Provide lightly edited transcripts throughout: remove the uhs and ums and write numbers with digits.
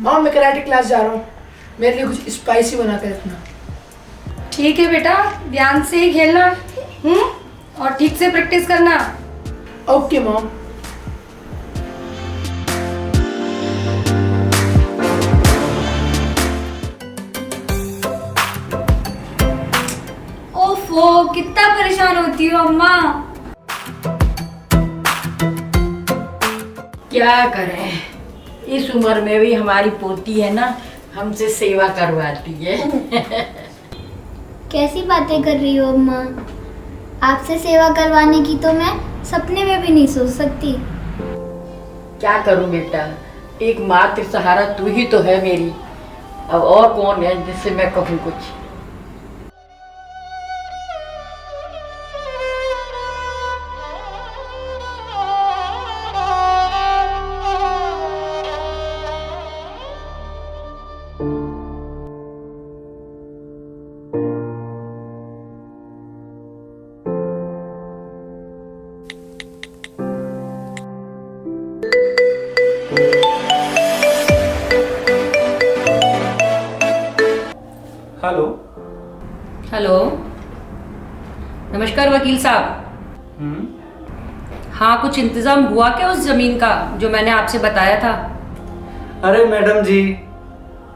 Mom मैं karate class जा रहा हूँ, मेरे लिए कुछ स्पाइसी बना कर रखना। ठीक है बेटा, ध्यान से ही खेलना। और ठीक से प्रैक्टिस करना। Okay mom. ओफो, कितना परेशान होती हो अम्मा। क्या करें, इस उम्र में भी हमारी पोती है ना, हमसे सेवा करवाती है। कैसी बातें कर रही हो अम्मा? आपसे सेवा करवाने की तो मैं सपने में भी नहीं सोच सकती। क्या करूं बेटा, एक मात्र सहारा तू ही तो है मेरी। अब और कौन है जिससे मैं कहूँ कुछ। हेलो। हेलो, नमस्कार वकील साहब। हाँ, कुछ इंतजाम हुआ क्या उस जमीन का जो मैंने आपसे बताया था? अरे मैडम जी,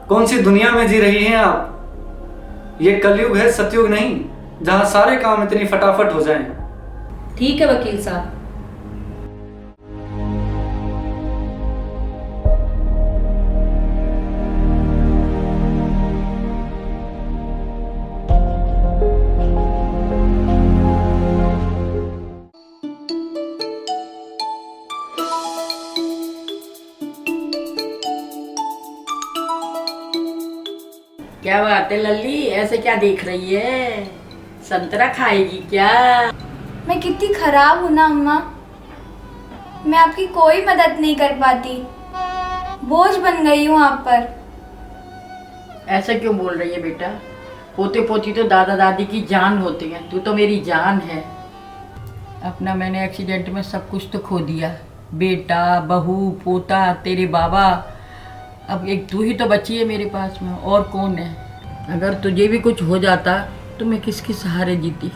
कौन सी दुनिया में जी रही हैं आप? ये कलयुग है, सतयुग नहीं, जहाँ सारे काम इतनी फटाफट हो जाएं। ठीक है वकील साहब। क्या बात है लल्ली, ऐसे क्या देख रही है? संतरा खाएगी क्या? मैं कितनी खराब हूँ ना अम्मा। मैं आपकी कोई मदद नहीं कर पाती, बोझ बन गई हूँ आप पर। ऐसा क्यों बोल रही है बेटा? पोते पोती तो दादा दादी की जान होती हैं, तू तो मेरी जान है। अपना मैंने एक्सीडेंट में सब कुछ तो खो दिया, बेटा, बहू, पोता, तेरे बाबा। अब एक तू ही तो बची है मेरे पास में, और कौन है? अगर तुझे भी कुछ हो जाता तो मैं किसके सहारे जीती?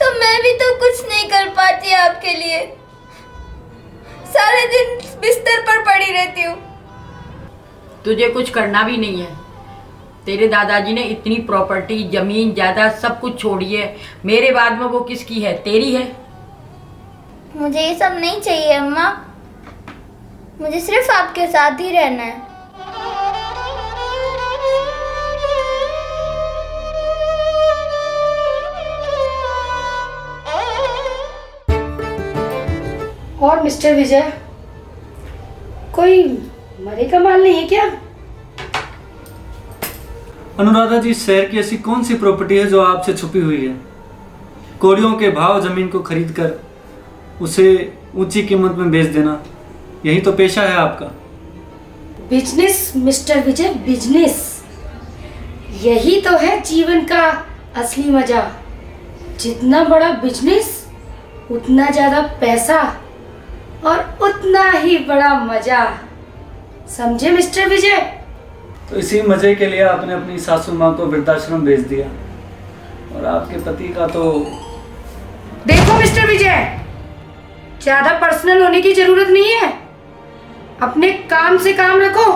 तो मैं भी तो कुछ नहीं कर पाती आपके लिए। सारे दिन बिस्तर पर पड़ी रहती हूँ। तुझे कुछ करना भी नहीं है। तेरे दादाजी ने इतनी प्रॉपर्टी, जमीन, जायदाद सब कुछ छोड़ी है। मेरे बाद में वो किसकी है? तेरी है। मुझे ये सब नहीं चाहिए अम्मा, मुझे सिर्फ आपके साथ ही रहना है। और मिस्टर विजय, कोई मरे का माल नहीं है क्या? अनुराधा जी, शहर की ऐसी कौन सी प्रॉपर्टी है जो आपसे छुपी हुई है? कौड़ियों के भाव जमीन को खरीद कर उसे ऊंची कीमत में बेच देना, यही तो पेशा है आपका। बिजनेस मिस्टर विजय, बिजनेस। यही तो है जीवन का असली मजा। जितना बड़ा बिजनेस, उतना ज्यादा पैसा और उतना ही बड़ा मजा। समझे मिस्टर विजय? तो इसी मजे के लिए आपने अपनी सासू माँ को वृद्धाश्रम भेज दिया, और आपके पति का तो। देखो मिस्टर विजय, ज्यादा पर्सनल होने की जरूरत नहीं है। अपने काम से काम रखो,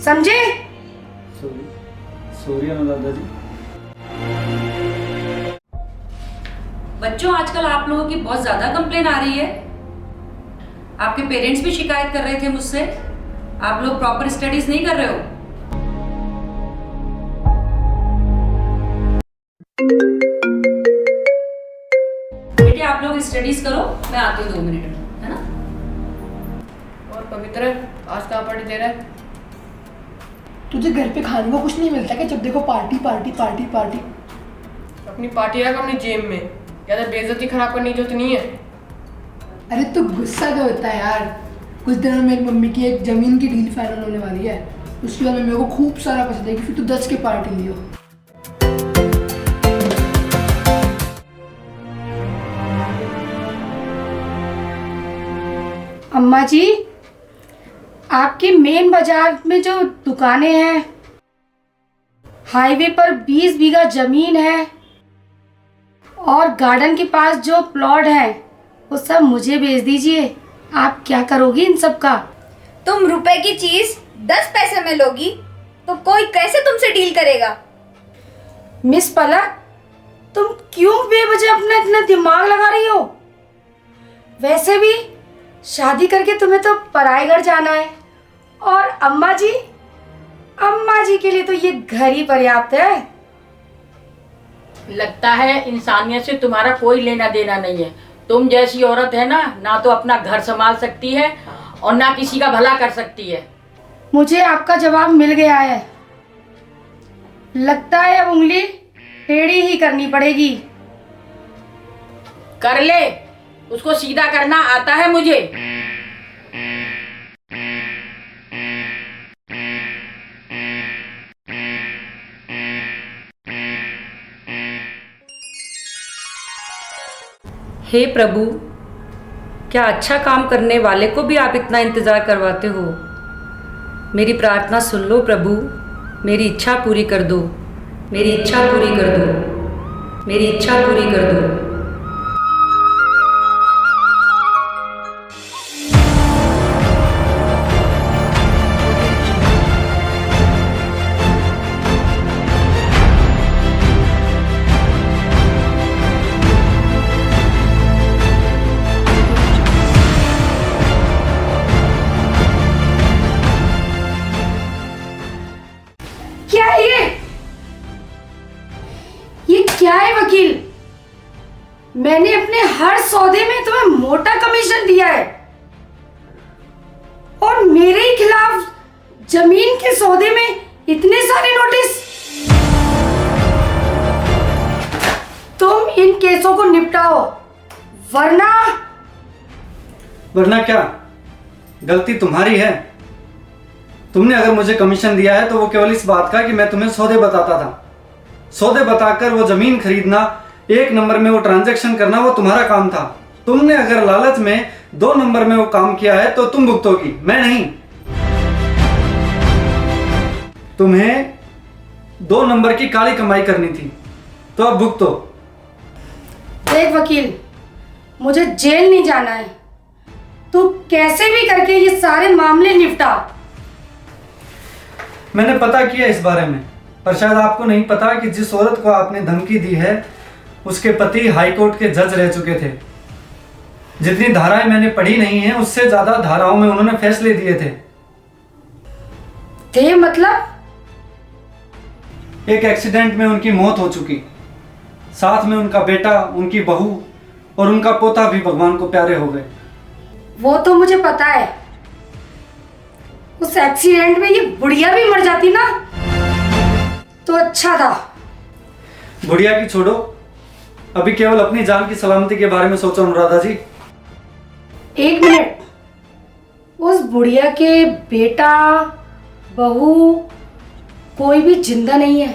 समझे? सॉरी सॉरी अनुराधा जी। बच्चों, आजकल आप लोगों की बहुत ज्यादा कंप्लेन आ रही है। आपके पेरेंट्स भी शिकायत कर रहे थे मुझसे, आप लोग प्रॉपर स्टडीज नहीं कर रहे हो। बेटे, आप लोग स्टडीज करो, मैं आती हूँ 2 मिनट में, है ना? और पवित्र, आज कहाँ पार्टी दे रहा है? तुझे घर पे खाने को कुछ नहीं मिलता क्या? जब देखो पार्टी पार्टी पार्टी पार्टी। अपनी पार्टी रख अपनी जेब में, ज्यादा बेइज्जती खराब करने की जरूरत नहीं है। अरे तू गुस्सा क्यों होता है यार? कुछ दिनों में मेरी मम्मी की एक जमीन की डील फाइनल होने वाली है, उसके बाद में मेरे को खूब सारा पैसा देगी, फिर तू 10 की पार्टी लियो। अम्मा जी, आपकी मेन बाजार में जो दुकानें हैं, हाईवे पर 20 बीघा जमीन है और गार्डन के पास जो प्लॉट है वो सब मुझे बेच दीजिए। आप क्या करोगी इन सब का? तुम रुपए की चीज 10 पैसे में लोगी तो कोई कैसे तुमसे डील करेगा? मिस पलक, तुम क्यों बेवजह अपना इतना दिमाग लगा रही हो? वैसे भी शादी करके तुम्हें तो पराए घर जाना है, और अम्मा जी के लिए तो ये घर ही पर्याप्त है। लगता है इंसानियत से तुम्हारा कोई लेना देना नहीं है। तुम जैसी औरत है ना, ना तो अपना घर संभाल सकती है और ना किसी का भला कर सकती है। मुझे आपका जवाब मिल गया है। लगता है अब उंगली टेढ़ी ही करनी पड़ेगी। कर ले, उसको सीधा करना आता है मुझे। हे प्रभु, क्या अच्छा काम करने वाले को भी आप इतना इंतज़ार करवाते हो? मेरी प्रार्थना सुन लो प्रभु, मेरी इच्छा पूरी कर दो, मेरी इच्छा पूरी कर दो, मेरी इच्छा पूरी कर दो। क्या है ये क्या है वकील? मैंने अपने हर सौदे में तुम्हें मोटा कमीशन दिया है और मेरे ही खिलाफ जमीन के सौदे में इतने सारे नोटिस। तुम इन केसों को निपटाओ, वरना क्या? गलती तुम्हारी है। तुमने अगर मुझे कमीशन दिया है तो वो केवल इस बात का कि मैं तुम्हें सौदे बताता था। सौदे बताकर वो जमीन खरीदना, 1 नंबर में वो ट्रांजैक्शन करना, वो तुम्हारा काम था। तुमने अगर लालच में 2 नंबर में वो काम किया है तो तुम भुगतोगी, मैं नहीं। तुम्हें 2 नंबर की काली कमाई करनी थी, तो अब भुगतो। देख वकील, मुझे जेल नहीं जाना है। तू कैसे भी करके ये सारे मामले निपटा। मैंने पता किया इस बारे में, पर शायद आपको नहीं पता कि जिस औरत को आपने धमकी दी है उसके पति हाई कोर्ट के जज रह चुके थे। जितनी धाराएं मैंने पढ़ी नहीं है उससे ज्यादा धाराओं में उन्होंने फैसले दिए थे। मतलब? एक एक्सीडेंट में उनकी मौत हो चुकी, साथ में उनका बेटा, उनकी बहू और उनका पोता भी भगवान को प्यारे हो गए। वो तो मुझे पता है। उस एक्सीडेंट में ये बुढ़िया भी मर जाती ना तो अच्छा था। बुढ़िया की छोड़ो, अभी केवल अपनी जान की सलामती के बारे में सोचो अनुराधा जी। 1 मिनट, उस बुढ़िया के बेटा, बहू कोई भी जिंदा नहीं है,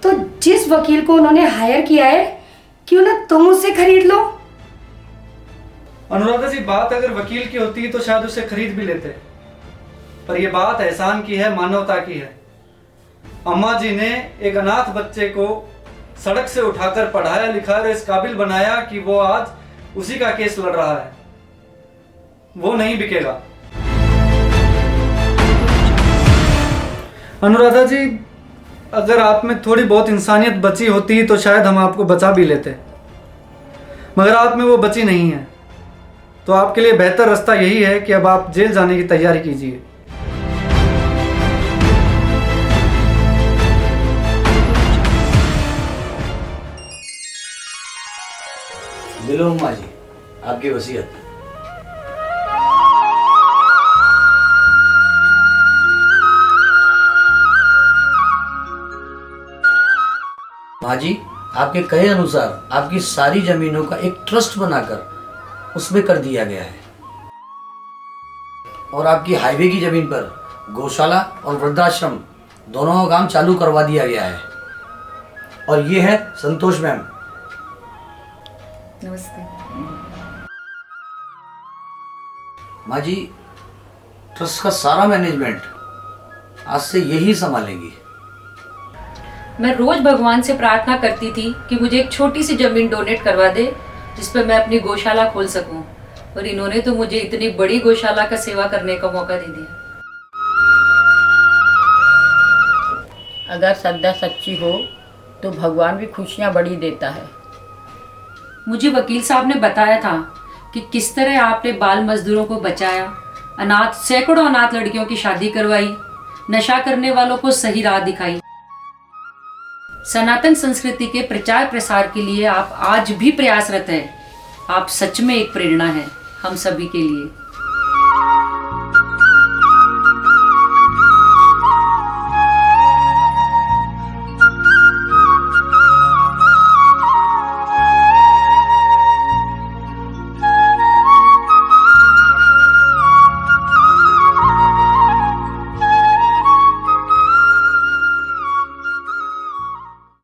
तो जिस वकील को उन्होंने हायर किया है क्यों ना तुम उसे खरीद लो। अनुराधा जी, बात अगर वकील की होती तो शायद उसे खरीद भी लेते, पर यह बात एहसान की है, मानवता की है। अम्मा जी ने एक अनाथ बच्चे को सड़क से उठाकर पढ़ाया लिखाया और इस काबिल बनाया कि वो आज उसी का केस लड़ रहा है। वो नहीं बिकेगा। अनुराधा जी, अगर आप में थोड़ी बहुत इंसानियत बची होती तो शायद हम आपको बचा भी लेते, मगर आप में वो बची नहीं है। तो आपके लिए बेहतर रास्ता यही है कि अब आप जेल जाने की तैयारी कीजिए। मिलो अम्मा जी, आपकी वसीयत। माँ जी, आपके कहे अनुसार आपकी सारी जमीनों का एक ट्रस्ट बनाकर उसमें कर दिया गया है और आपकी हाईवे की जमीन पर गौशाला और वृद्धाश्रम दोनों का काम चालू करवा दिया गया है। और ये है संतोष मैम। नमस्ते। माँ जी, ट्रस्ट का सारा मैनेजमेंट आज से यही संभालेंगी। मैं रोज भगवान से प्रार्थना करती थी कि मुझे एक छोटी सी जमीन डोनेट करवा दे जिस पर मैं अपनी गौशाला खोल सकूं, और इन्होंने तो मुझे इतनी बड़ी गौशाला का सेवा करने का मौका दे दिया। अगर श्रद्धा सच्ची हो तो भगवान भी खुशियाँ बड़ी देता है। मुझे वकील साहब ने बताया था कि किस तरह आपने बाल मजदूरों को बचाया, सैकड़ों अनाथ लड़कियों की शादी करवाई, नशा करने वालों को सही राह दिखाई। सनातन संस्कृति के प्रचार प्रसार के लिए आप आज भी प्रयासरत हैं। आप सच में एक प्रेरणा है हम सभी के लिए।